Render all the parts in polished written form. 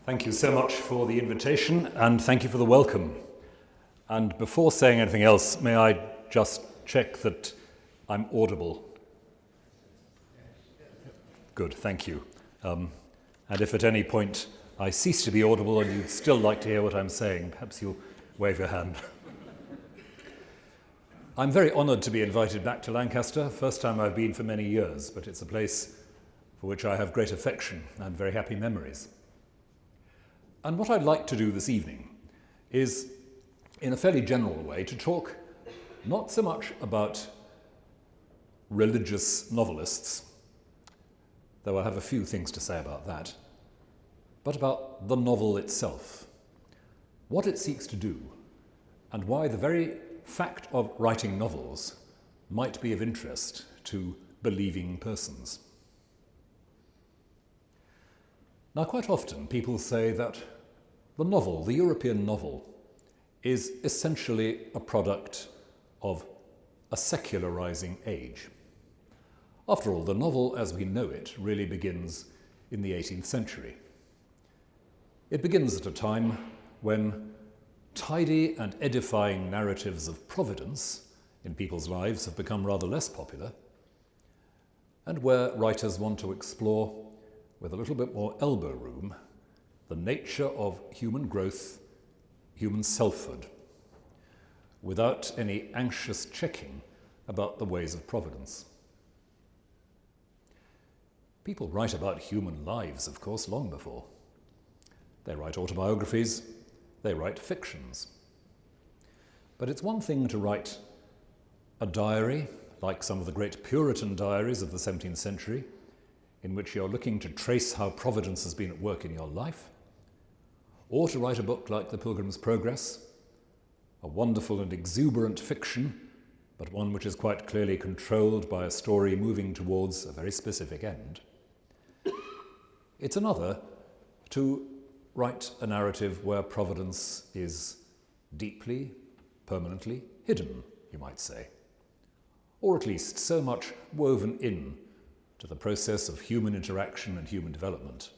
Thank you so much for the invitation, and thank you for the welcome. And before saying anything else, may I just check that I'm audible? Good, thank you. And if at any point I cease to be audible and you'd still like to hear what I'm saying, perhaps you'll wave your hand. I'm very honoured to be invited back to Lancaster, first time I've been for many years, but it's a place for which I have great affection and very happy memories. And what I'd like to do this evening is, in a fairly general way, to talk not so much about religious novelists, though I have a few things to say about that, but about the novel itself, what it seeks to do, and why the very fact of writing novels might be of interest to believing persons. Now, quite often people say that the novel, the European novel, is essentially a product of a secularizing age. After all, the novel as we know it really begins in the 18th century. It begins at a time when tidy and edifying narratives of providence in people's lives have become rather less popular, and where writers want to explore, with a little bit more elbow room, the nature of human growth, human selfhood, without any anxious checking about the ways of providence. People write about human lives, of course, long before. They write autobiographies, they write fictions. But it's one thing to write a diary, like some of the great Puritan diaries of the 17th century, in which you're looking to trace how providence has been at work in your life, or to write a book like The Pilgrim's Progress, a wonderful and exuberant fiction, but one which is quite clearly controlled by a story moving towards a very specific end. It's another to write a narrative where providence is deeply, permanently hidden, you might say, or at least so much woven in to the process of human interaction and human development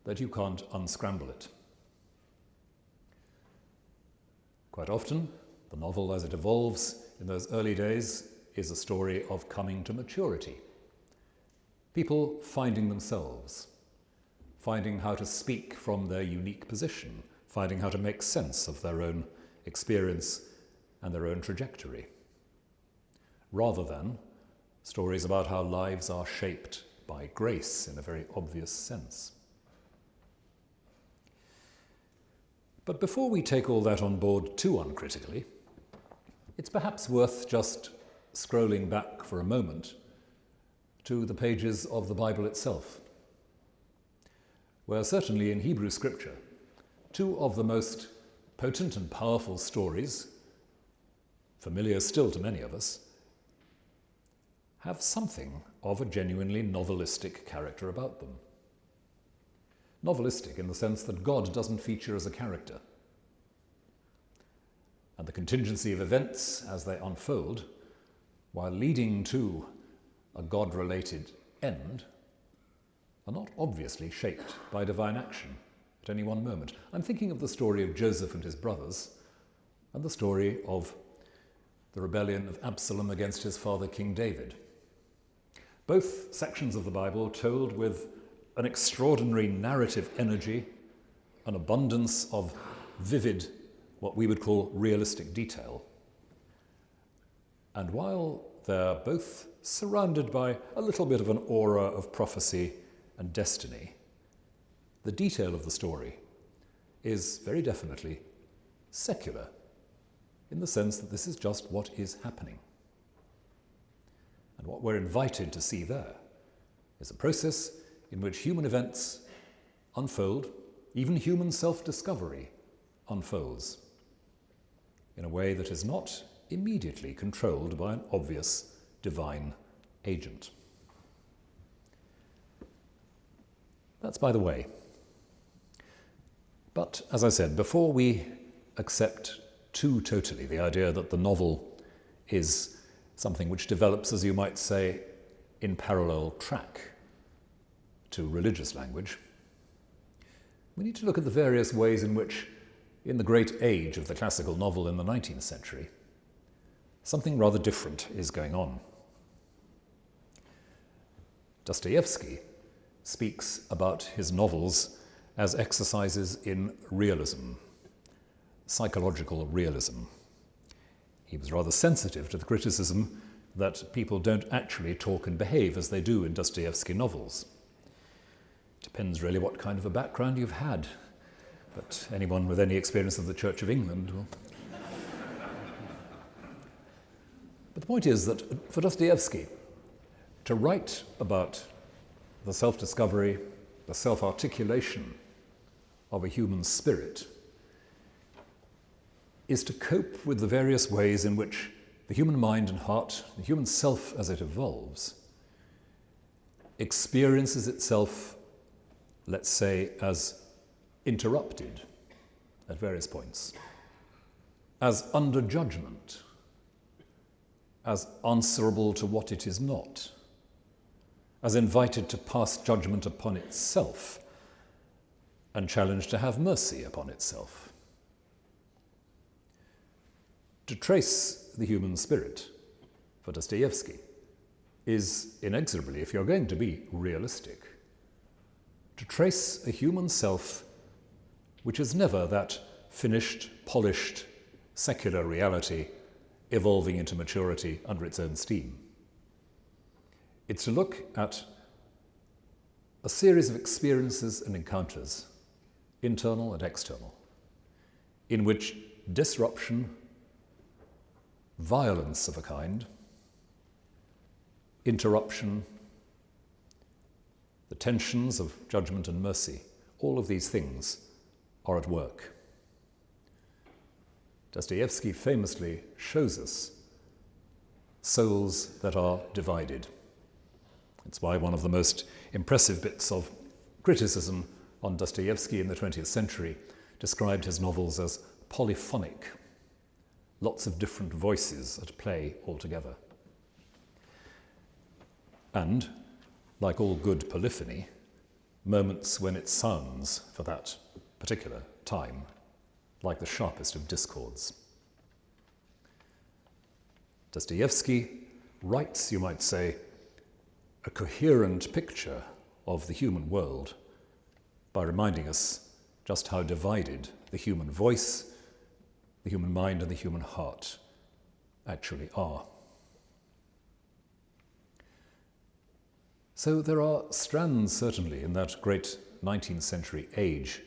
that you can't unscramble it. Quite often, the novel as it evolves in those early days is a story of coming to maturity. People finding themselves, finding how to speak from their unique position, finding how to make sense of their own experience and their own trajectory, rather than stories about how lives are shaped by grace in a very obvious sense. But before we take all that on board too uncritically, it's perhaps worth just scrolling back for a moment to the pages of the Bible itself, where certainly in Hebrew scripture, two of the most potent and powerful stories, familiar still to many of us, have something of a genuinely novelistic character about them. Novelistic in the sense that God doesn't feature as a character, and the contingency of events as they unfold, while leading to a God-related end, are not obviously shaped by divine action at any one moment. I'm thinking of the story of Joseph and his brothers, and the story of the rebellion of Absalom against his father, King David. Both sections of the Bible told with an extraordinary narrative energy, an abundance of vivid, what we would call realistic detail. And while they're both surrounded by a little bit of an aura of prophecy and destiny, the detail of the story is very definitely secular, in the sense that this is just what is happening. And what we're invited to see there is a process in which human events unfold, even human self-discovery unfolds, in a way that is not immediately controlled by an obvious divine agent. That's by the way. But as I said, before we accept too totally the idea that the novel is something which develops, as you might say, in parallel track to religious language, we need to look at the various ways in which, in the great age of the classical novel in the 19th century, something rather different is going on. Dostoyevsky speaks about his novels as exercises in realism, psychological realism. He was rather sensitive to the criticism that people don't actually talk and behave as they do in Dostoyevsky novels. Depends really what kind of a background you've had, but anyone with any experience of the Church of England will. But the point is that for Dostoyevsky, to write about the self-discovery, the self-articulation of a human spirit is to cope with the various ways in which the human mind and heart, the human self as it evolves, experiences itself, let's say, as interrupted at various points, as under judgment, as answerable to what it is not, as invited to pass judgment upon itself and challenged to have mercy upon itself. To trace the human spirit for Dostoyevsky is inexorably, if you're going to be realistic, to trace a human self which is never that finished, polished, secular reality evolving into maturity under its own steam. It's to look at a series of experiences and encounters, internal and external, in which disruption, violence of a kind, interruption, the tensions of judgment and mercy, all of these things are at work. Dostoyevsky famously shows us souls that are divided. It's why one of the most impressive bits of criticism on Dostoyevsky in the 20th century described his novels as polyphonic, lots of different voices at play altogether. And, like all good polyphony, moments when it sounds, for that particular time, like the sharpest of discords. Dostoyevsky writes, you might say, a coherent picture of the human world by reminding us just how divided the human voice, the human mind, and the human heart actually are. So there are strands, certainly, in that great 19th century age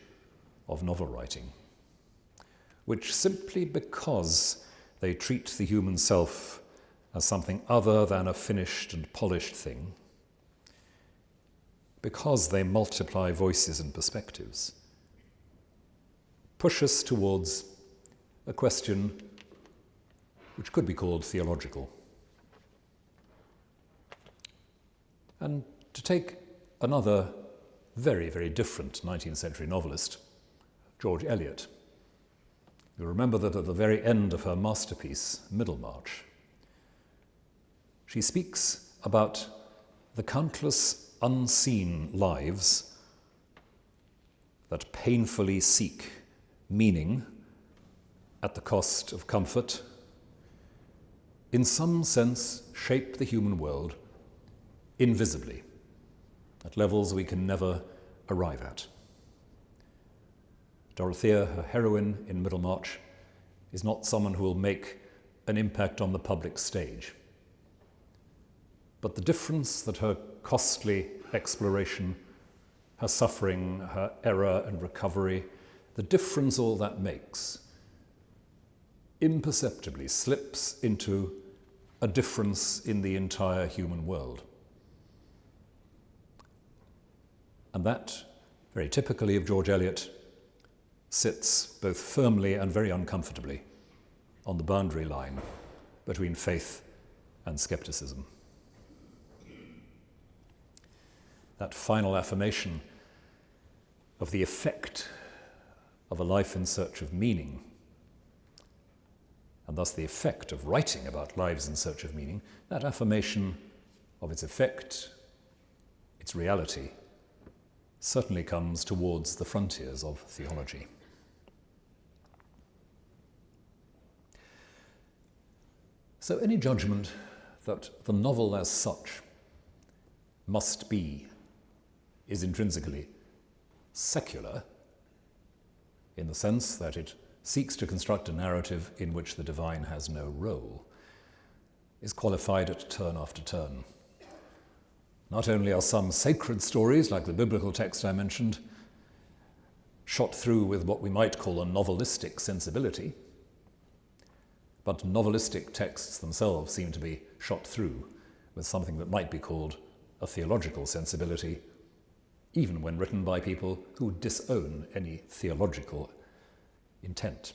of novel writing, which simply because they treat the human self as something other than a finished and polished thing, because they multiply voices and perspectives, push us towards a question which could be called theological. And to take another very, very different 19th century novelist, George Eliot, you'll remember that at the very end of her masterpiece, Middlemarch, she speaks about the countless unseen lives that painfully seek meaning at the cost of comfort, in some sense shape the human world invisibly, at levels we can never arrive at. Dorothea, her heroine in Middlemarch, is not someone who will make an impact on the public stage. But the difference that her costly exploration, her suffering, her error and recovery, the difference all that makes imperceptibly slips into a difference in the entire human world. And that, very typically of George Eliot, sits both firmly and very uncomfortably on the boundary line between faith and skepticism. That final affirmation of the effect of a life in search of meaning, and thus the effect of writing about lives in search of meaning, that affirmation of its effect, its reality, certainly comes towards the frontiers of theology. So any judgment that the novel as such must be, is intrinsically secular, in the sense that it seeks to construct a narrative in which the divine has no role, is qualified at turn after turn. Not only are some sacred stories, like the biblical text I mentioned, shot through with what we might call a novelistic sensibility, but novelistic texts themselves seem to be shot through with something that might be called a theological sensibility, even when written by people who disown any theological intent.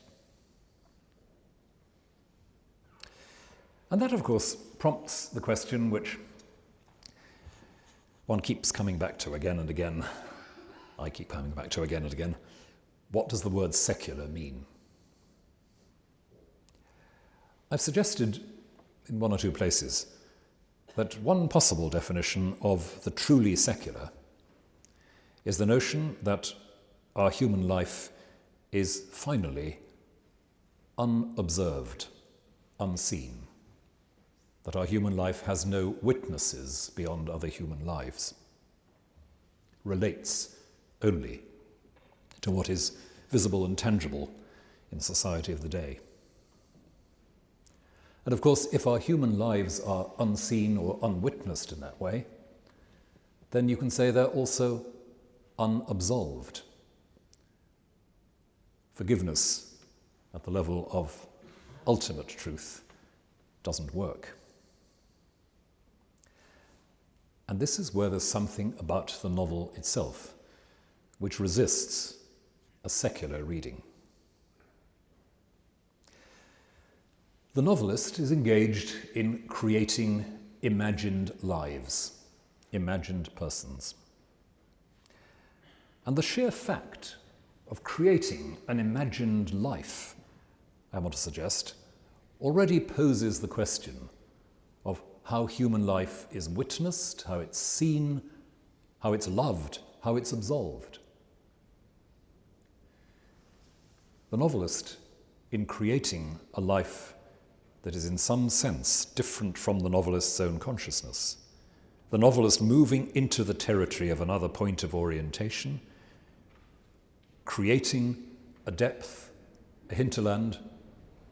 And that, of course, prompts the question which one keeps coming back to again and again. I keep coming back to again and again. What does the word secular mean? I've suggested in one or two places that one possible definition of the truly secular is the notion that our human life is finally unobserved, unseen, that our human life has no witnesses beyond other human lives, relates only to what is visible and tangible in society of the day. And of course, if our human lives are unseen or unwitnessed in that way, then you can say they're also unabsolved. Forgiveness at the level of ultimate truth doesn't work. And this is where there's something about the novel itself which resists a secular reading. The novelist is engaged in creating imagined lives, imagined persons. And the sheer fact of creating an imagined life, I want to suggest, already poses the question of how human life is witnessed, how it's seen, how it's loved, how it's absolved. The novelist, in creating a life that is in some sense different from the novelist's own consciousness, the novelist moving into the territory of another point of orientation, creating a depth, a hinterland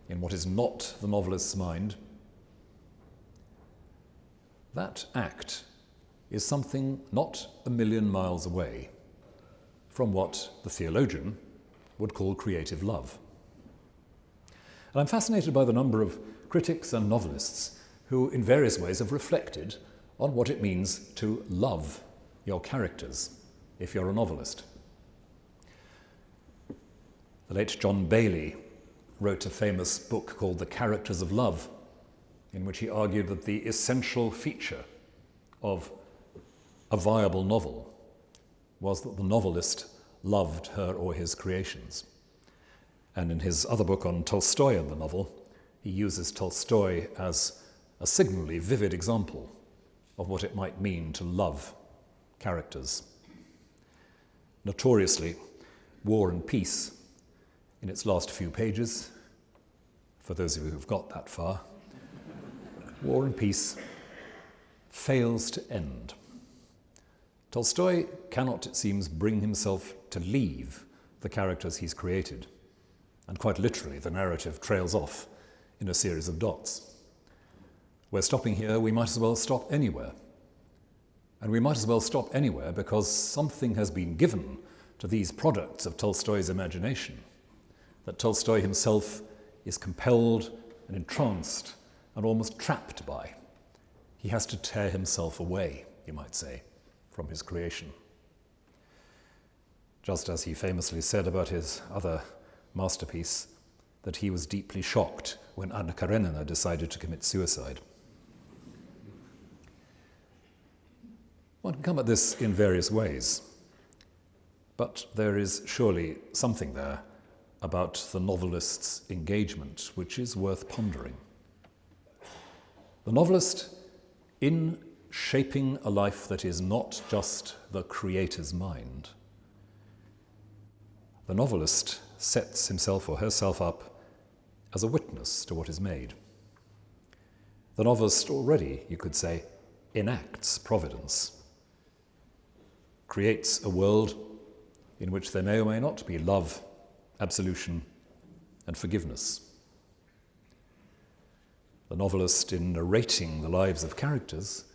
in what is not the novelist's mind, that act is something not a million miles away from what the theologian would call creative love. And I'm fascinated by the number of critics and novelists who in various ways have reflected on what it means to love your characters if you're a novelist. The late John Bailey wrote a famous book called The Characters of Love, in which he argued that the essential feature of a viable novel was that the novelist loved her or his creations. And in his other book on Tolstoy and the novel, he uses Tolstoy as a signally vivid example of what it might mean to love characters. Notoriously, War and Peace, in its last few pages, for those of you who've got that far, War and Peace fails to end. Tolstoy cannot, it seems, bring himself to leave the characters he's created, and quite literally the narrative trails off in a series of dots. We're stopping here, we might as well stop anywhere. And we might as well stop anywhere because something has been given to these products of Tolstoy's imagination that Tolstoy himself is compelled and entranced and almost trapped by. He has to tear himself away, you might say, from his creation. Just as he famously said about his other masterpiece, that he was deeply shocked when Anna Karenina decided to commit suicide. One can come at this in various ways, but there is surely something there about the novelist's engagement which is worth pondering. The novelist, in shaping a life that is not just the creator's mind. The novelist sets himself or herself up as a witness to what is made. The novelist already, you could say, enacts providence, creates a world in which there may or may not be love, absolution, and forgiveness. The novelist, in narrating the lives of characters,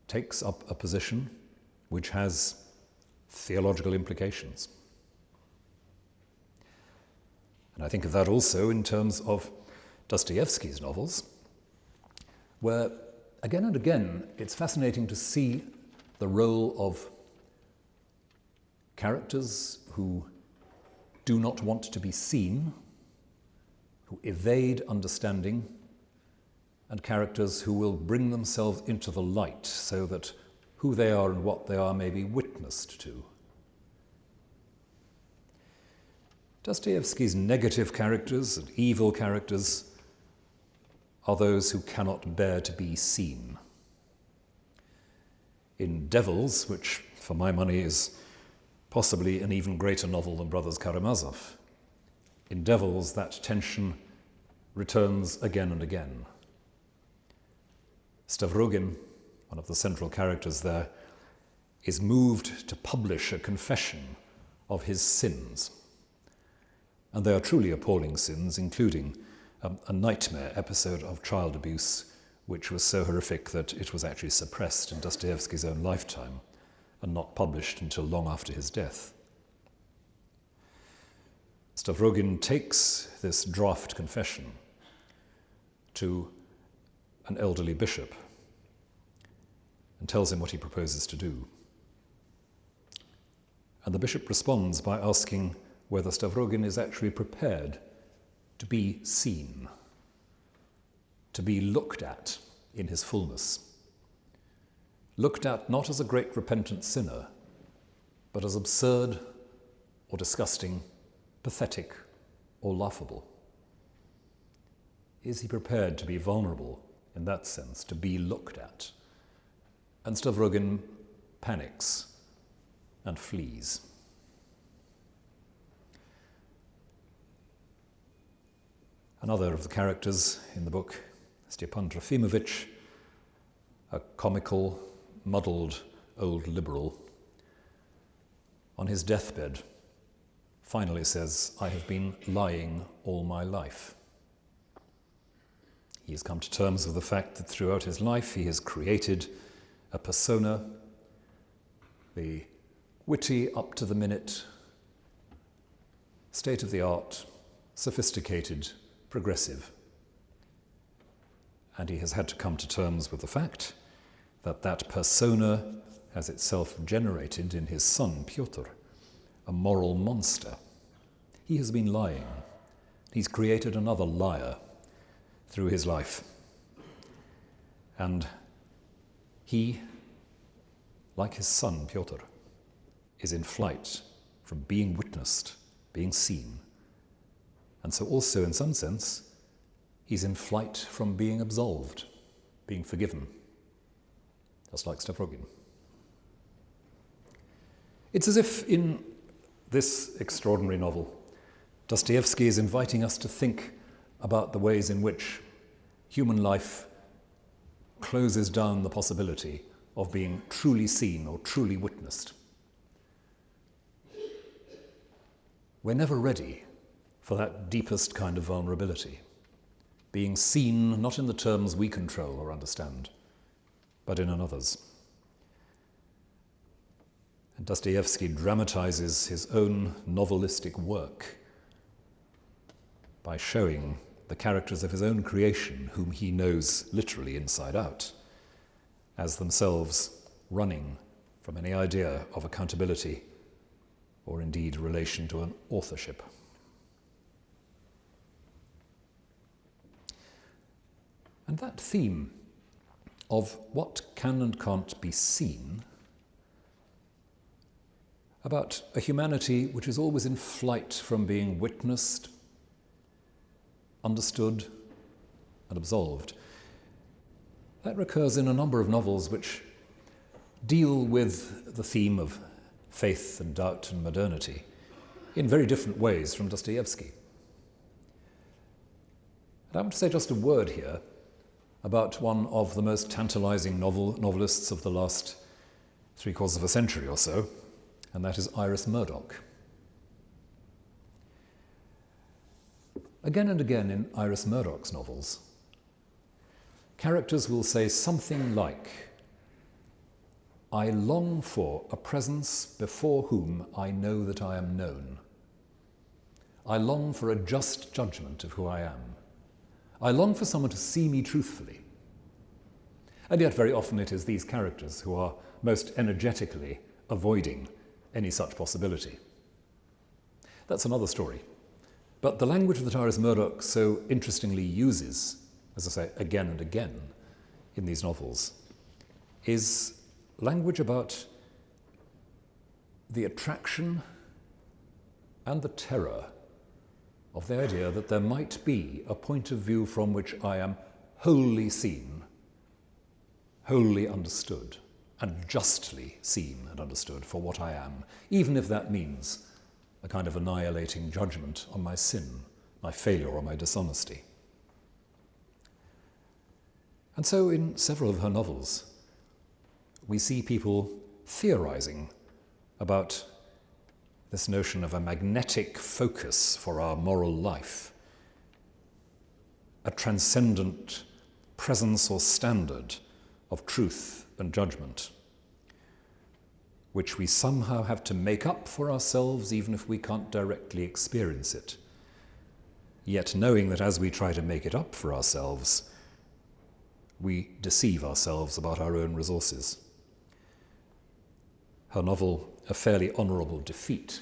takes up a position which has theological implications. And I think of that also in terms of Dostoyevsky's novels, where again and again it's fascinating to see the role of characters who do not want to be seen, who evade understanding, and characters who will bring themselves into the light so that who they are and what they are may be witnessed to. Dostoyevsky's negative characters and evil characters are those who cannot bear to be seen. In Devils, which for my money is possibly an even greater novel than Brothers Karamazov, in Devils that tension returns again and again. Stavrogin, one of the central characters there, is moved to publish a confession of his sins. And they are truly appalling sins, including a nightmare episode of child abuse, which was so horrific that it was actually suppressed in Dostoyevsky's own lifetime and not published until long after his death. Stavrogin takes this draft confession to an elderly bishop and tells him what he proposes to do. And the bishop responds by asking whether Stavrogin is actually prepared to be seen, to be looked at in his fullness. Looked at not as a great repentant sinner, but as absurd or disgusting, pathetic or laughable. Is he prepared to be vulnerable in that sense, to be looked at? And Stavrogin panics and flees. Another of the characters in the book, Stepan Trofimovich, a comical, muddled old liberal, on his deathbed finally says, "I have been lying all my life." He has come to terms with the fact that throughout his life he has created a persona, the witty, up-to-the-minute, state-of-the-art, sophisticated, progressive. And he has had to come to terms with the fact that that persona has itself generated in his son, Pyotr, a moral monster. He has been lying. He's created another liar through his life. And he, like his son, Pyotr, is in flight from being witnessed, being seen. And so also, in some sense, he's in flight from being absolved, being forgiven, just like Stavrogin. It's as if in this extraordinary novel, Dostoyevsky is inviting us to think about the ways in which human life closes down the possibility of being truly seen or truly witnessed. We're never ready for that deepest kind of vulnerability, being seen not in the terms we control or understand, but in another's. And Dostoyevsky dramatizes his own novelistic work by showing the characters of his own creation, whom he knows literally inside out, as themselves running from any idea of accountability or indeed relation to an authorship. And that theme of what can and can't be seen, about a humanity which is always in flight from being witnessed, understood, and absolved, That recurs in a number of novels which deal with the theme of faith and doubt and modernity in very different ways from Dostoyevsky. And I want to say just a word here about one of the most tantalizing novelists of the last three-quarters of a century or so, and that is Iris Murdoch. Again and again in Iris Murdoch's novels, characters will say something like, "I long for a presence before whom I know that I am known. I long for a just judgment of who I am. I long for someone to see me truthfully." And yet very often it is these characters who are most energetically avoiding any such possibility. That's another story. But the language that Iris Murdoch so interestingly uses, as I say, again and again in these novels, is language about the attraction and the terror of the idea that there might be a point of view from which I am wholly seen, wholly understood, and justly seen and understood for what I am, even if that means a kind of annihilating judgment on my sin, my failure, or my dishonesty. And so in several of her novels, we see people theorizing about this notion of a magnetic focus for our moral life, a transcendent presence or standard of truth and judgment, which we somehow have to make up for ourselves even if we can't directly experience it, yet knowing that as we try to make it up for ourselves, we deceive ourselves about our own resources. Her novel, A Fairly Honourable Defeat,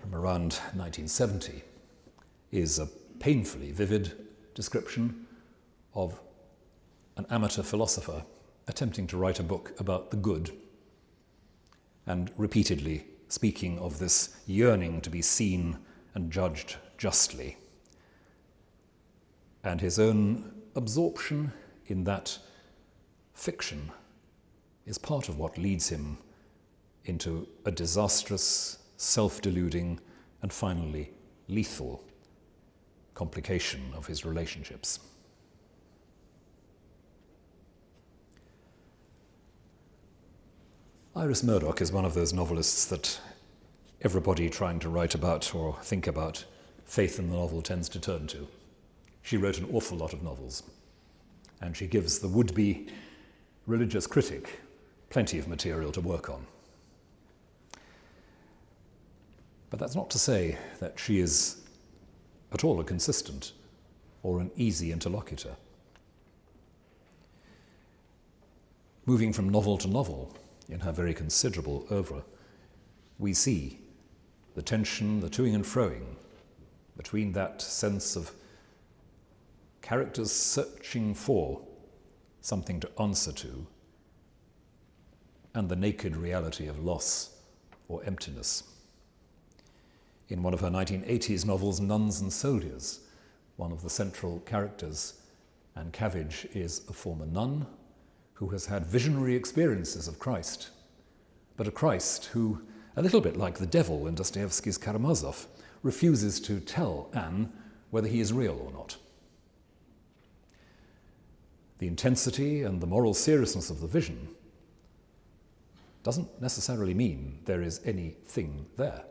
from around 1970, is a painfully vivid description of an amateur philosopher attempting to write a book about the good and repeatedly speaking of this yearning to be seen and judged justly, and his own absorption in that fiction is part of what leads him into a disastrous, self-deluding, and finally lethal complication of his relationships. Iris Murdoch is one of those novelists that everybody trying to write about or think about faith in the novel tends to turn to. She wrote an awful lot of novels, and she gives the would-be religious critic plenty of material to work on. But that's not to say that she is at all a consistent or an easy interlocutor. Moving from novel to novel in her very considerable oeuvre, we see the tension, the toing and froing between that sense of characters searching for something to answer to and the naked reality of loss or emptiness. In one of her 1980s novels, Nuns and Soldiers, one of the central characters, Anne Cabbage, is a former nun who has had visionary experiences of Christ, but a Christ who, a little bit like the devil in Dostoyevsky's Karamazov, refuses to tell Anne whether he is real or not. The intensity and the moral seriousness of the vision doesn't necessarily mean there is anything there.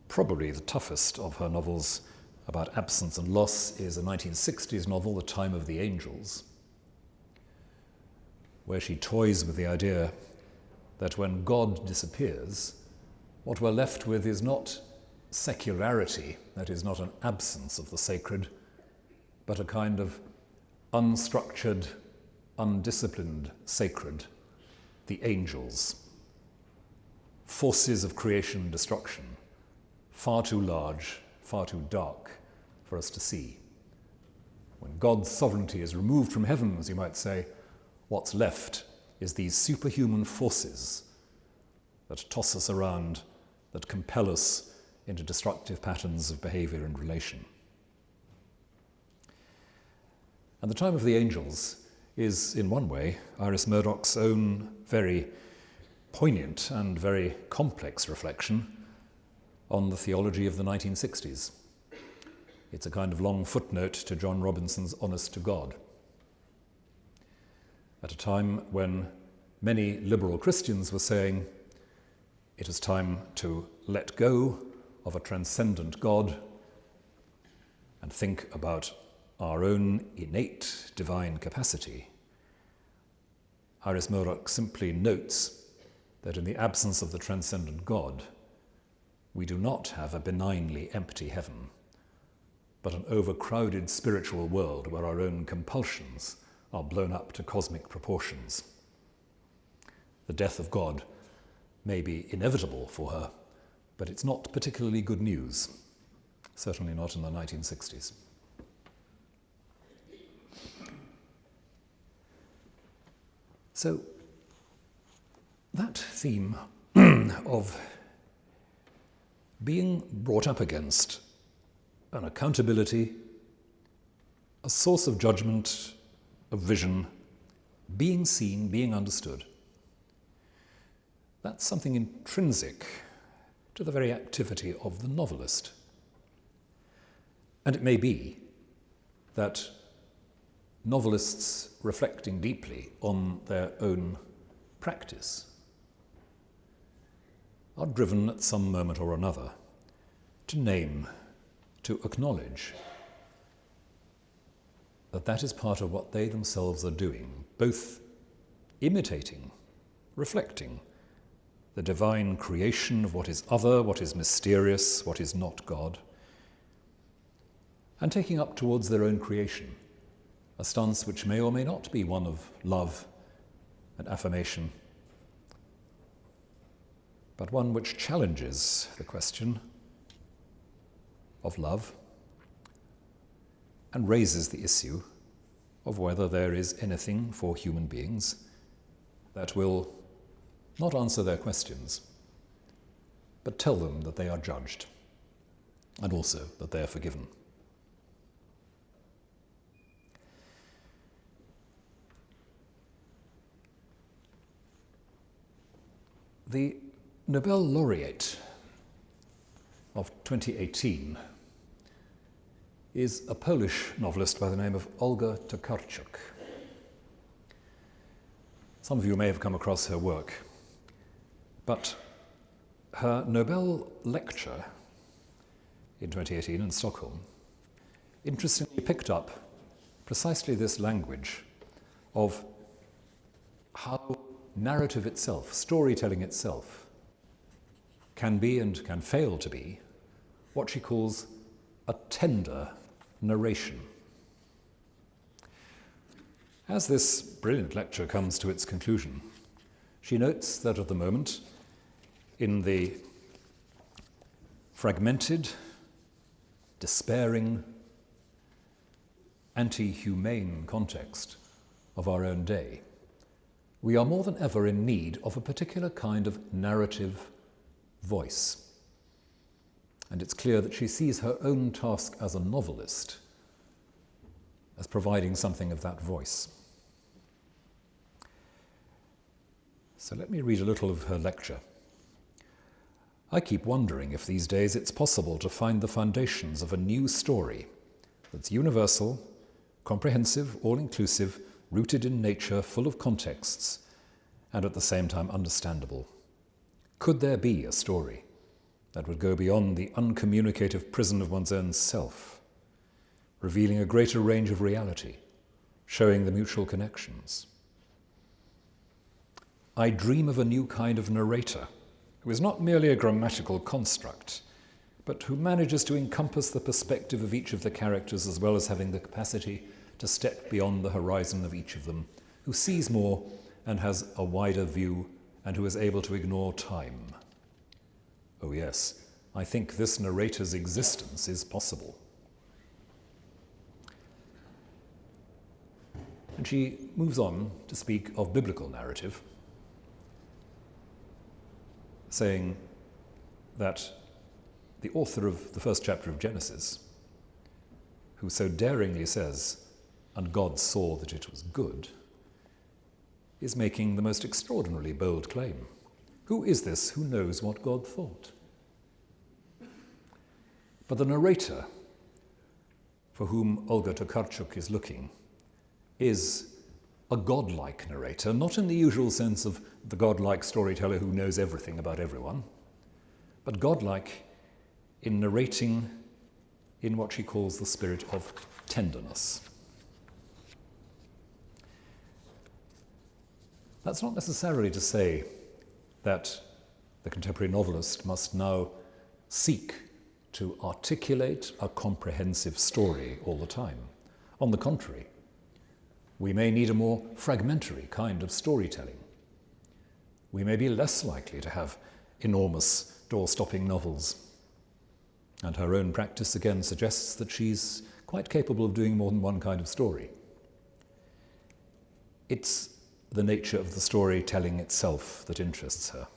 Probably the toughest of her novels about absence and loss is a 1960s novel, The Time of the Angels, where she toys with the idea that when God disappears, what we're left with is not secularity, that is not an absence of the sacred, but a kind of unstructured, undisciplined sacred, the angels, forces of creation and destruction, far too large, far too dark for us to see. When God's sovereignty is removed from heaven, as you might say, what's left is these superhuman forces that toss us around, that compel us into destructive patterns of behavior and relation. And The Time of the Angels is, in one way, Iris Murdoch's own very poignant and very complex reflection on the theology of the 1960s. It's a kind of long footnote to John Robinson's Honest to God. At a time when many liberal Christians were saying it is time to let go of a transcendent God and think about our own innate divine capacity, Iris Murdoch simply notes that in the absence of the transcendent God, we do not have a benignly empty heaven, but an overcrowded spiritual world where our own compulsions are blown up to cosmic proportions. The death of God may be inevitable for her, but it's not particularly good news, certainly not in the 1960s. So that theme of being brought up against an accountability, a source of judgment, of vision, being seen, being understood, that's something intrinsic to the very activity of the novelist. And it may be that novelists reflecting deeply on their own practice are driven at some moment or another to name, to acknowledge that that is part of what they themselves are doing, both imitating, reflecting the divine creation of what is other, what is mysterious, what is not God, and taking up towards their own creation a stance which may or may not be one of love and affirmation, but one which challenges the question of love and raises the issue of whether there is anything for human beings that will not answer their questions, but tell them that they are judged and also that they are forgiven. The Nobel laureate of 2018 is a Polish novelist by the name of Olga Tokarczuk. Some of you may have come across her work, but her Nobel lecture in 2018 in Stockholm interestingly picked up precisely this language of how narrative itself, storytelling itself, can be and can fail to be what she calls a tender narration. As this brilliant lecture comes to its conclusion, she notes that at the moment, in the fragmented, despairing, anti-humane context of our own day, we are more than ever in need of a particular kind of narrative voice. And it's clear that she sees her own task as a novelist as providing something of that voice. So let me read a little of her lecture. I keep wondering if these days it's possible to find the foundations of a new story that's universal, comprehensive, all-inclusive, rooted in nature, full of contexts, and at the same time understandable. Could there be a story that would go beyond the uncommunicative prison of one's own self, revealing a greater range of reality, showing the mutual connections? I dream of a new kind of narrator who is not merely a grammatical construct, but who manages to encompass the perspective of each of the characters as well as having the capacity to step beyond the horizon of each of them, who sees more and has a wider view and who is able to ignore time. Oh yes, I think this narrator's existence is possible. And she moves on to speak of biblical narrative, saying that the author of the first chapter of Genesis, who so daringly says and God saw that it was good, is making the most extraordinarily bold claim. Who is this who knows what God thought? But the narrator, for whom Olga Tokarczuk is looking, is a godlike narrator, not in the usual sense of the godlike storyteller who knows everything about everyone, but godlike in narrating in what she calls the spirit of tenderness. That's not necessarily to say that the contemporary novelist must now seek to articulate a comprehensive story all the time. On the contrary, we may need a more fragmentary kind of storytelling. We may be less likely to have enormous door-stopping novels. And her own practice again suggests that she's quite capable of doing more than one kind of story. It's the nature of the storytelling itself that interests her.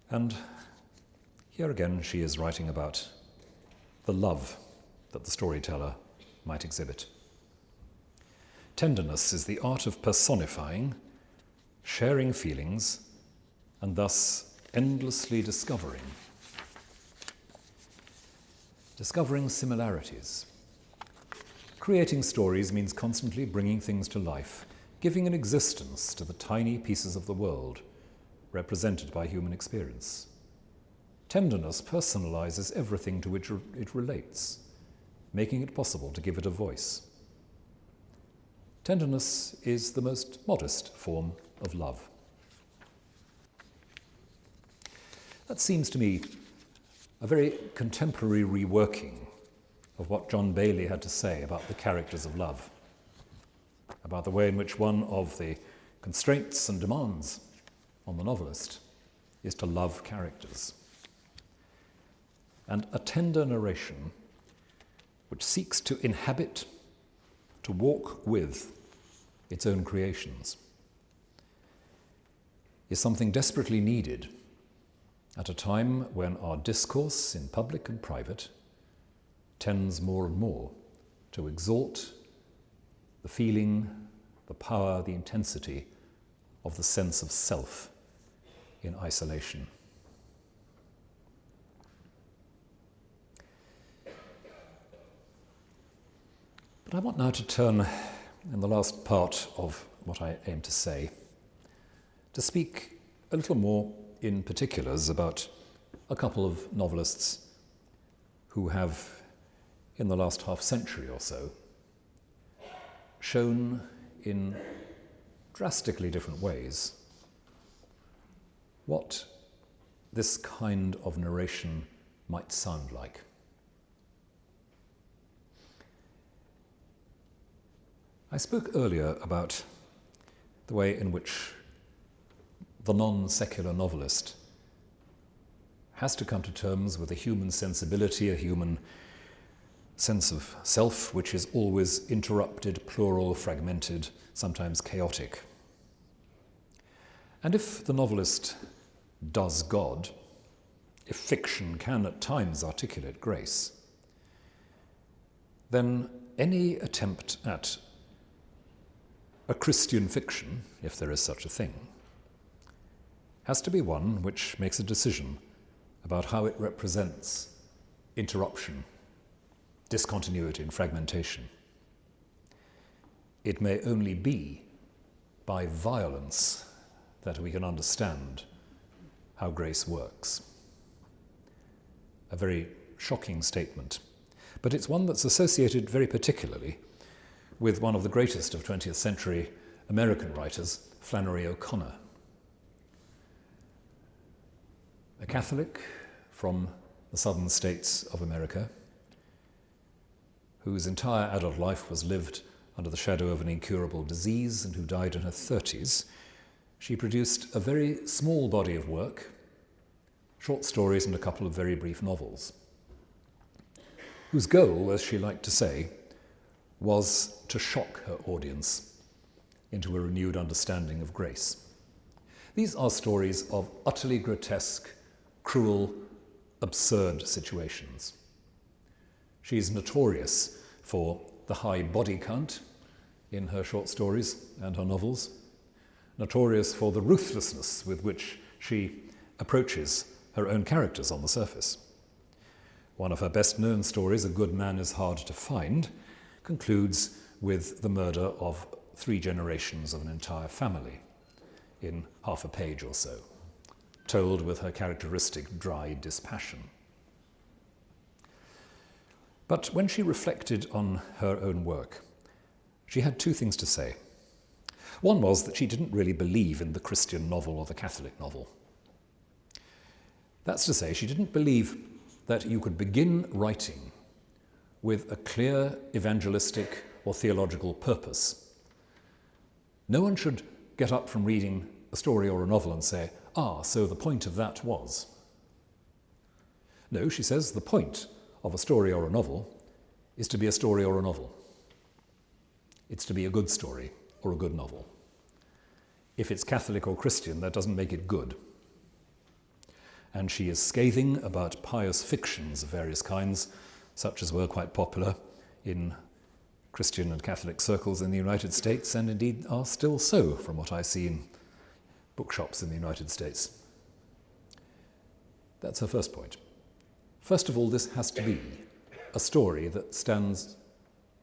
And here again she is writing about the love that the storyteller might exhibit. Tenderness is the art of personifying, sharing feelings, and thus endlessly discovering similarities. Creating stories means constantly bringing things to life, giving an existence to the tiny pieces of the world represented by human experience. Tenderness personalizes everything to which it relates, making it possible to give it a voice. Tenderness is the most modest form of love. That seems to me a very contemporary reworking of what John Bailey had to say about the characters of love, about the way in which one of the constraints and demands on the novelist is to love characters. And a tender narration which seeks to inhabit, to walk with its own creations, is something desperately needed at a time when our discourse in public and private tends more and more to exalt the feeling, the power, the intensity of the sense of self in isolation. But I want now to turn, in the last part of what I aim to say, to speak a little more in particulars about a couple of novelists who have, in the last half century or so, shown in drastically different ways what this kind of narration might sound like. I spoke earlier about the way in which the non-secular novelist has to come to terms with a human sensibility, a human sense of self, which is always interrupted, plural, fragmented, sometimes chaotic. And if the novelist does God, if fiction can at times articulate grace, then any attempt at a Christian fiction, if there is such a thing, has to be one which makes a decision about how it represents interruption, discontinuity and fragmentation. It may only be by violence that we can understand how grace works. A very shocking statement, but it's one that's associated very particularly with one of the greatest of 20th century American writers, Flannery O'Connor. A Catholic from the southern states of America, whose entire adult life was lived under the shadow of an incurable disease and who died in her 30s, she produced a very small body of work, short stories and a couple of very brief novels, whose goal, as she liked to say, was to shock her audience into a renewed understanding of grace. These are stories of utterly grotesque, cruel, absurd situations. She's notorious for the high body count in her short stories and her novels, notorious for the ruthlessness with which she approaches her own characters on the surface. One of her best-known stories, A Good Man is Hard to Find, concludes with the murder of 3 generations of an entire family in half a page or so, told with her characteristic dry dispassion. But when she reflected on her own work, she had 2 things to say. One was that she didn't really believe in the Christian novel or the Catholic novel. That's to say, she didn't believe that you could begin writing with a clear evangelistic or theological purpose. No one should get up from reading a story or a novel and say, so the point of that was. No, she says the point of a story or a novel is to be a story or a novel. It's to be a good story or a good novel. If it's Catholic or Christian, that doesn't make it good. And she is scathing about pious fictions of various kinds, such as were quite popular in Christian and Catholic circles in the United States, and indeed are still so, from what I see in bookshops in the United States. That's her first point. First of all, this has to be a story that stands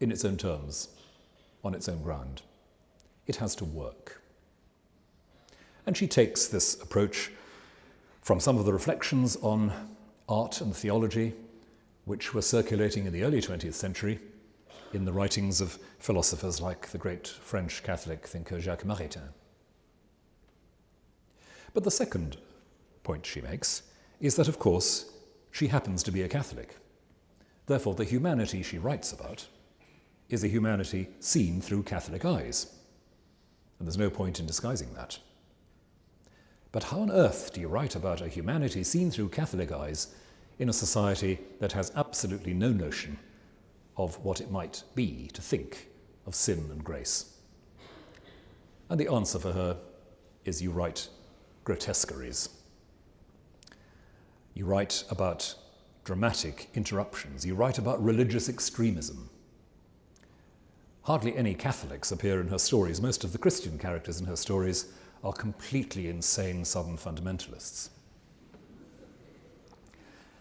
in its own terms, on its own ground. It has to work. And she takes this approach from some of the reflections on art and theology, which were circulating in the early 20th century in the writings of philosophers like the great French Catholic thinker Jacques Maritain. But the second point she makes is that, of course, she happens to be a Catholic. Therefore, the humanity she writes about is a humanity seen through Catholic eyes. And there's no point in disguising that. But how on earth do you write about a humanity seen through Catholic eyes in a society that has absolutely no notion of what it might be to think of sin and grace? And the answer for her is you write grotesqueries. You write about dramatic interruptions. You write about religious extremism. Hardly any Catholics appear in her stories. Most of the Christian characters in her stories are completely insane Southern fundamentalists.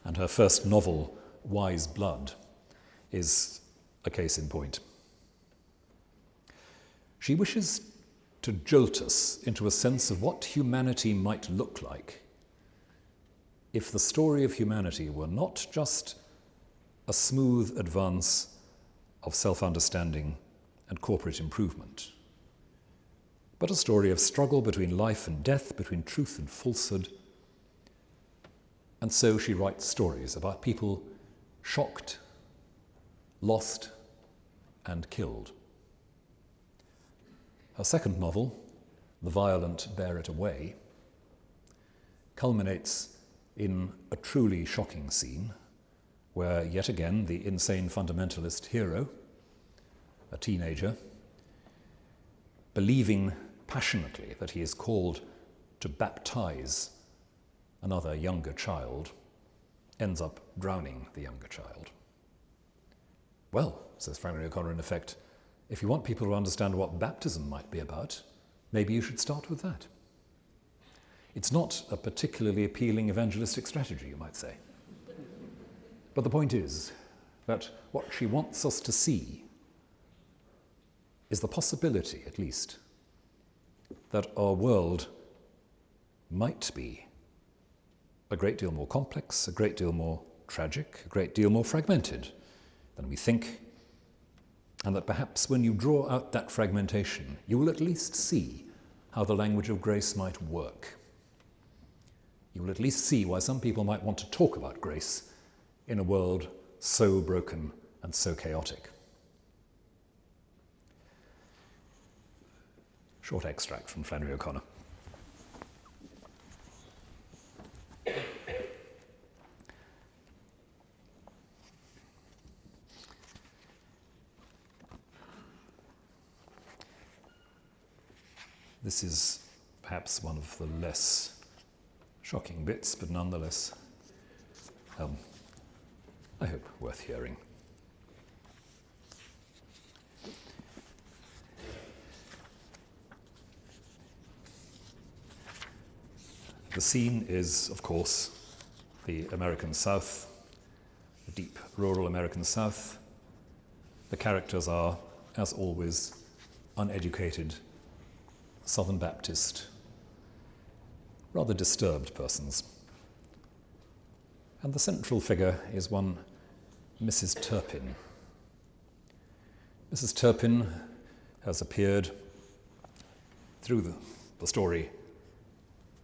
And her first novel, Wise Blood, is a case in point. She wishes to jolt us into a sense of what humanity might look like if the story of humanity were not just a smooth advance of self-understanding and corporate improvement, but a story of struggle between life and death, between truth and falsehood. And so she writes stories about people shocked, lost, and killed. Her second novel, The Violent Bear It Away, culminates in a truly shocking scene where, yet again, the insane fundamentalist hero, a teenager, believing passionately that he is called to baptize another younger child, ends up drowning the younger child. Well, says Flannery O'Connor in effect, if you want people to understand what baptism might be about, maybe you should start with that. It's not a particularly appealing evangelistic strategy, you might say. But the point is that what she wants us to see is the possibility, at least, that our world might be a great deal more complex, a great deal more tragic, a great deal more fragmented than we think, and that perhaps when you draw out that fragmentation, you will at least see how the language of grace might work. You will at least see why some people might want to talk about grace in a world so broken and so chaotic. Short extract from Flannery O'Connor. This is perhaps one of the less shocking bits, but nonetheless, I hope worth hearing. The scene is, of course, the American South, the deep rural American South. The characters are, as always, uneducated, Southern Baptist, rather disturbed persons. And the central figure is one Mrs. Turpin. Mrs. Turpin has appeared through the story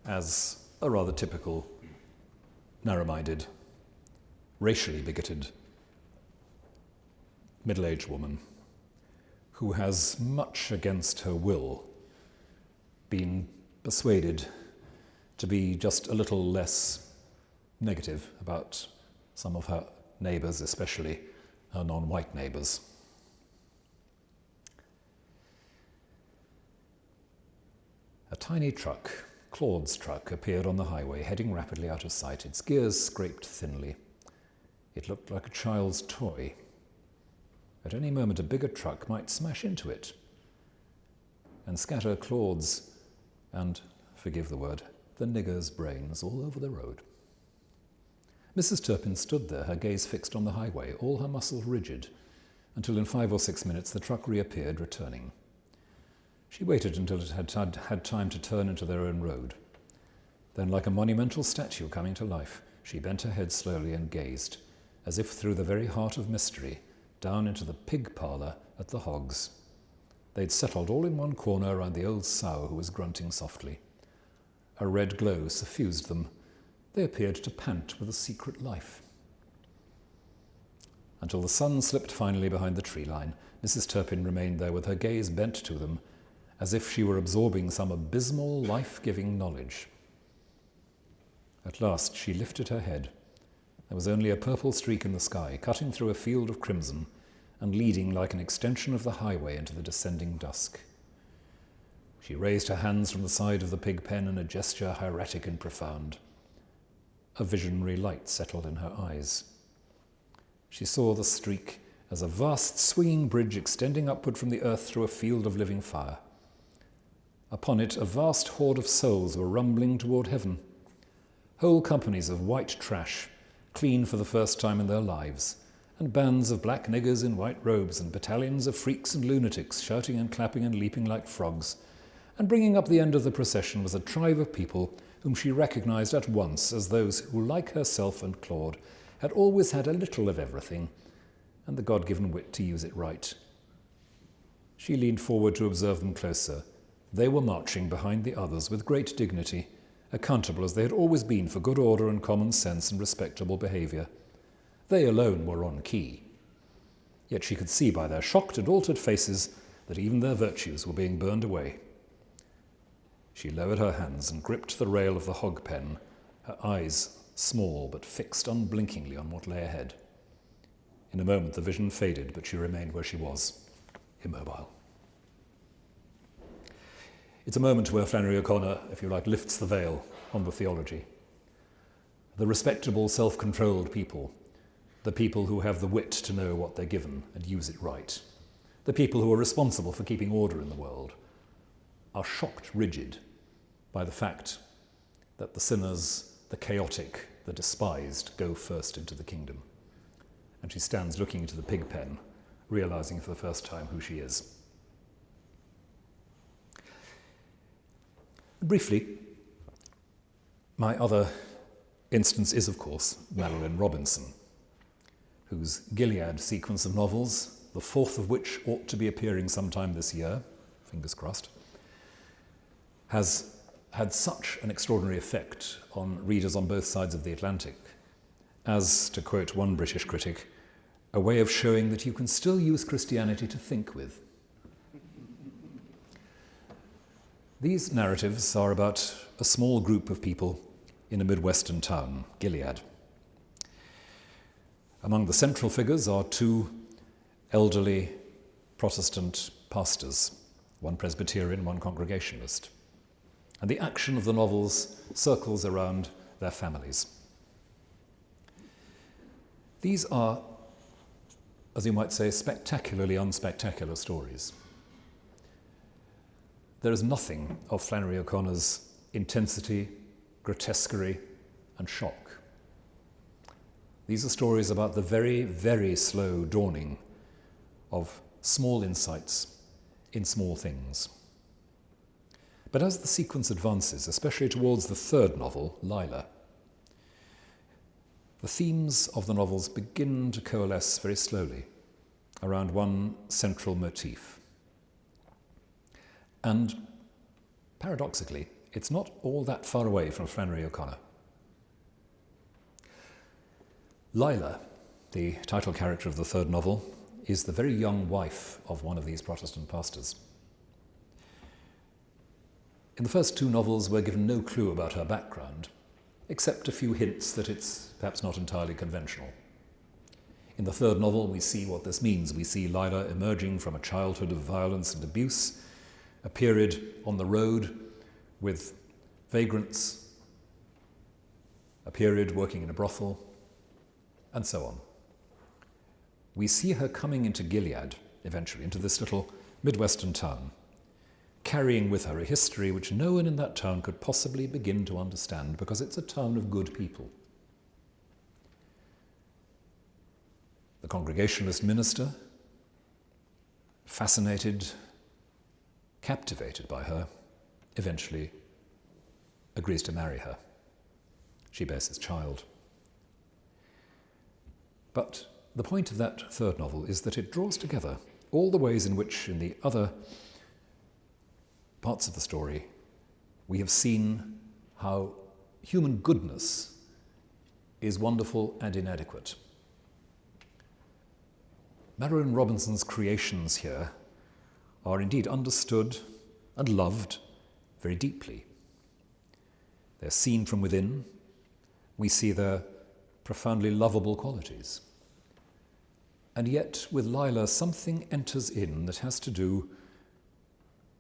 as a rather typical, narrow-minded, racially bigoted, middle-aged woman who has, much against her will, been persuaded to be just a little less negative about some of her neighbours, especially her non-white neighbours. A tiny truck, Claude's truck, appeared on the highway, heading rapidly out of sight. Its gears scraped thinly. It looked like a child's toy. At any moment, a bigger truck might smash into it and scatter Claude's and, forgive the word, the nigger's brains all over the road. Mrs. Turpin stood there, her gaze fixed on the highway, all her muscles rigid, until in 5 or 6 minutes the truck reappeared, returning. She waited until it had time to turn into their own road. Then, like a monumental statue coming to life, she bent her head slowly and gazed, as if through the very heart of mystery, down into the pig parlour at the Hogs. They'd settled all in one corner around the old sow who was grunting softly. A red glow suffused them. They appeared to pant with a secret life. Until the sun slipped finally behind the tree line, Mrs. Turpin remained there with her gaze bent to them, as if she were absorbing some abysmal, life-giving knowledge. At last she lifted her head. There was only a purple streak in the sky, cutting through a field of crimson and leading like an extension of the highway into the descending dusk. She raised her hands from the side of the pig pen in a gesture hieratic and profound. A visionary light settled in her eyes. She saw the streak as a vast swinging bridge extending upward from the earth through a field of living fire. Upon it, a vast horde of souls were rumbling toward heaven. Whole companies of white trash, clean for the first time in their lives, and bands of black niggers in white robes, and battalions of freaks and lunatics shouting and clapping and leaping like frogs. And bringing up the end of the procession was a tribe of people whom she recognized at once as those who, like herself and Claude, had always had a little of everything, and the God-given wit to use it right. She leaned forward to observe them closer. They were marching behind the others with great dignity, accountable as they had always been for good order and common sense and respectable behaviour. They alone were on key. Yet she could see by their shocked and altered faces that even their virtues were being burned away. She lowered her hands and gripped the rail of the hog pen, her eyes small but fixed unblinkingly on what lay ahead. In a moment the vision faded, but she remained where she was, immobile. It's a moment where Flannery O'Connor, if you like, lifts the veil on the theology. The respectable, self-controlled people, the people who have the wit to know what they're given and use it right, the people who are responsible for keeping order in the world, are shocked rigid by the fact that the sinners, the chaotic, the despised go first into the kingdom. And she stands looking into the pig pen, realizing for the first time who she is. Briefly, my other instance is, of course, Marilyn Robinson, whose Gilead sequence of novels, the fourth of which ought to be appearing sometime this year, fingers crossed, has had such an extraordinary effect on readers on both sides of the Atlantic as, to quote one British critic, a way of showing that you can still use Christianity to think with. These narratives are about a small group of people in a Midwestern town, Gilead. Among the central figures are two elderly Protestant pastors, one Presbyterian, one Congregationalist. And the action of the novels circles around their families. These are, as you might say, spectacularly unspectacular stories. There is nothing of Flannery O'Connor's intensity, grotesquerie, and shock. These are stories about the very, very slow dawning of small insights in small things. But as the sequence advances, especially towards the third novel, Lila, the themes of the novels begin to coalesce very slowly around one central motif. And paradoxically, it's not all that far away from Flannery O'Connor. Lila, the title character of the third novel, is the very young wife of one of these Protestant pastors. In the first two novels, we're given no clue about her background, except a few hints that it's perhaps not entirely conventional. In the third novel, we see what this means. We see Lila emerging from a childhood of violence and abuse, a period on the road with vagrants, a period working in a brothel, and so on. We see her coming into Gilead, eventually, into this little Midwestern town, carrying with her a history which no one in that town could possibly begin to understand because it's a town of good people. The Congregationalist minister, fascinated, captivated by her, eventually agrees to marry her. She bears his child. But the point of that third novel is that it draws together all the ways in which, in the other parts of the story, we have seen how human goodness is wonderful and inadequate. Marilyn Robinson's creations here are indeed understood and loved very deeply. They're seen from within. We see their profoundly lovable qualities. And yet, with Lila, something enters in that has to do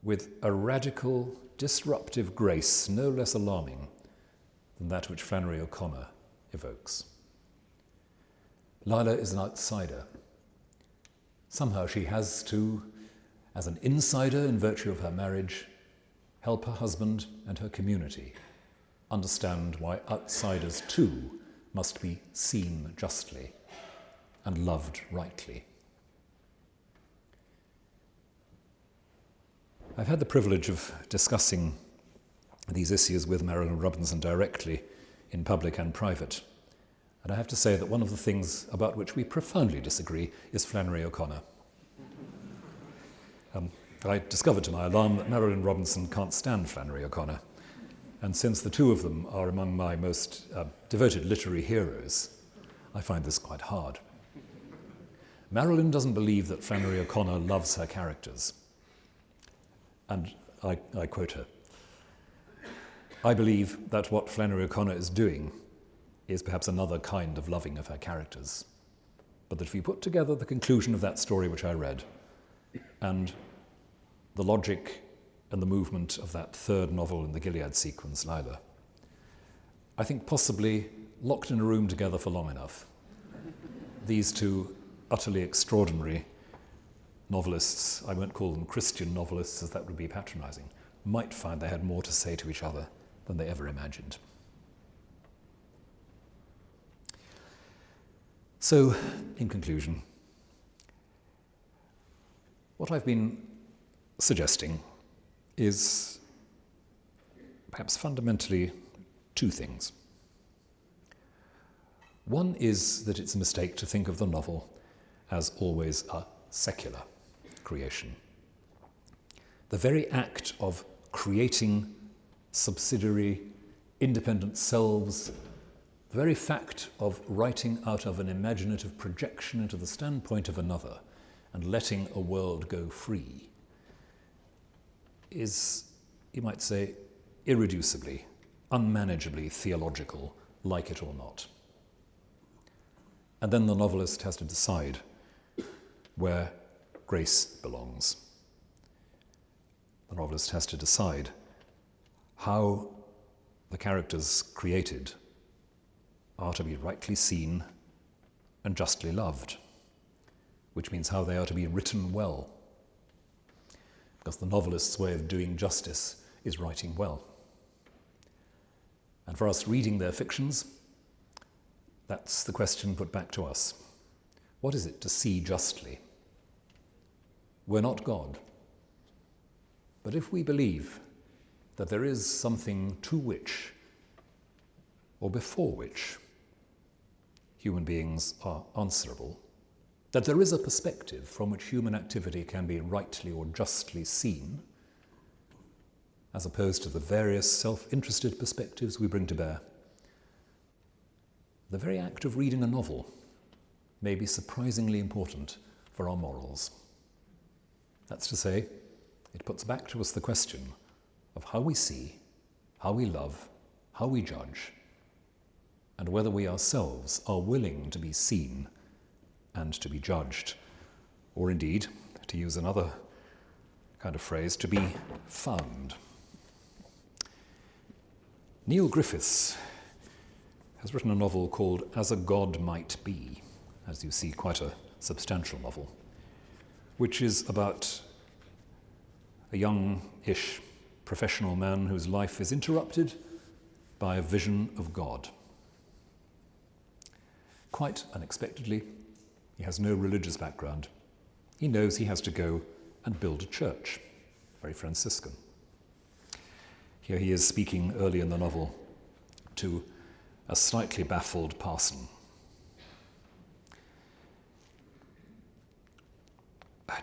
with a radical, disruptive grace, no less alarming than that which Flannery O'Connor evokes. Lila is an outsider. Somehow she has to, as an insider in virtue of her marriage, help her husband and her community understand why outsiders too must be seen justly and loved rightly. I've had the privilege of discussing these issues with Marilyn Robinson directly in public and private. And I have to say that one of the things about which we profoundly disagree is Flannery O'Connor. I discovered to my alarm that Marilyn Robinson can't stand Flannery O'Connor. And since the two of them are among my most devoted literary heroes, I find this quite hard. Marilyn doesn't believe that Flannery O'Connor loves her characters. And I quote her. I believe that what Flannery O'Connor is doing is perhaps another kind of loving of her characters. But that if you put together the conclusion of that story which I read and the logic and the movement of that third novel in the Gilead sequence, Lila, I think possibly locked in a room together for long enough, these two utterly extraordinary novelists, I won't call them Christian novelists as that would be patronizing, might find they had more to say to each other than they ever imagined. So, in conclusion, what I've been suggesting is perhaps fundamentally two things. One is that it's a mistake to think of the novel as always a secular creation. The very act of creating subsidiary, independent selves, the very fact of writing out of an imaginative projection into the standpoint of another and letting a world go free is, you might say, irreducibly, unmanageably theological, like it or not. And then the novelist has to decide where grace belongs. The novelist has to decide how the characters created are to be rightly seen and justly loved, which means how they are to be written well. Because the novelist's way of doing justice is writing well. And for us reading their fictions, that's the question put back to us. What is it to see justly? We're not God. But if we believe that there is something to which, or before which, human beings are answerable, that there is a perspective from which human activity can be rightly or justly seen, as opposed to the various self-interested perspectives we bring to bear, the very act of reading a novel may be surprisingly important for our morals. That's to say, it puts back to us the question of how we see, how we love, how we judge, and whether we ourselves are willing to be seen and to be judged, or indeed, to use another kind of phrase, to be found. Neil Griffiths has written a novel called As a God Might Be, as you see, quite a substantial novel, which is about a young-ish professional man whose life is interrupted by a vision of God. Quite unexpectedly, he has no religious background. He knows he has to go and build a church, very Franciscan. Here he is speaking early in the novel to a slightly baffled parson.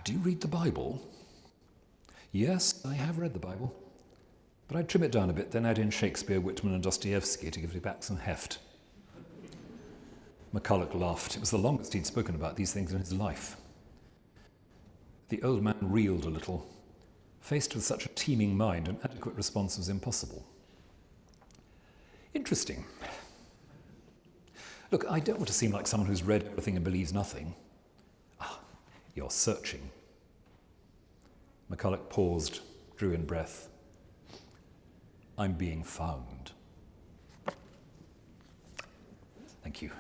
Do you read the Bible? Yes, I have read the Bible, but I'd trim it down a bit, then add in Shakespeare, Whitman and Dostoyevsky to give it back some heft. McCulloch laughed. It was the longest he'd spoken about these things in his life. The old man reeled a little. Faced with such a teeming mind, an adequate response was impossible. Interesting. Look, I don't want to seem like someone who's read everything and believes nothing. You're searching. McCulloch paused, drew in breath. I'm being found. Thank you.